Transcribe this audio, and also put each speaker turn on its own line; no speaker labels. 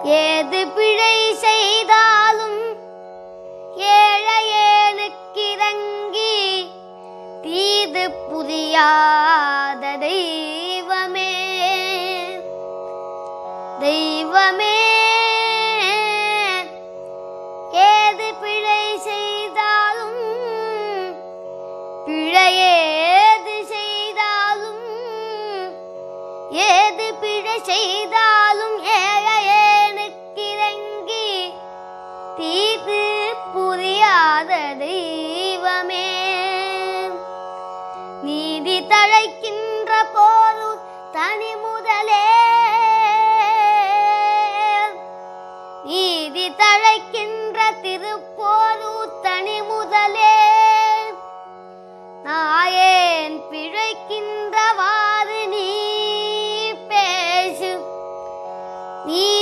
ஏது பிழை செய்தாலும் ஏழையேனுக்கிறங்கி தீது புரியாத தெய்வமே தெய்வமே. ஏது பிழை செய்தாலும் பிழையேது செய்தாலும் ஏது பிழை செய்தாலும் ஏழையேனுக்கிறங்கி தீது புரியாத தெய்வமே. நீதி தழைக்கின்ற போது தனி முதலே நீதி தழைக்கின்ற திருப்போரு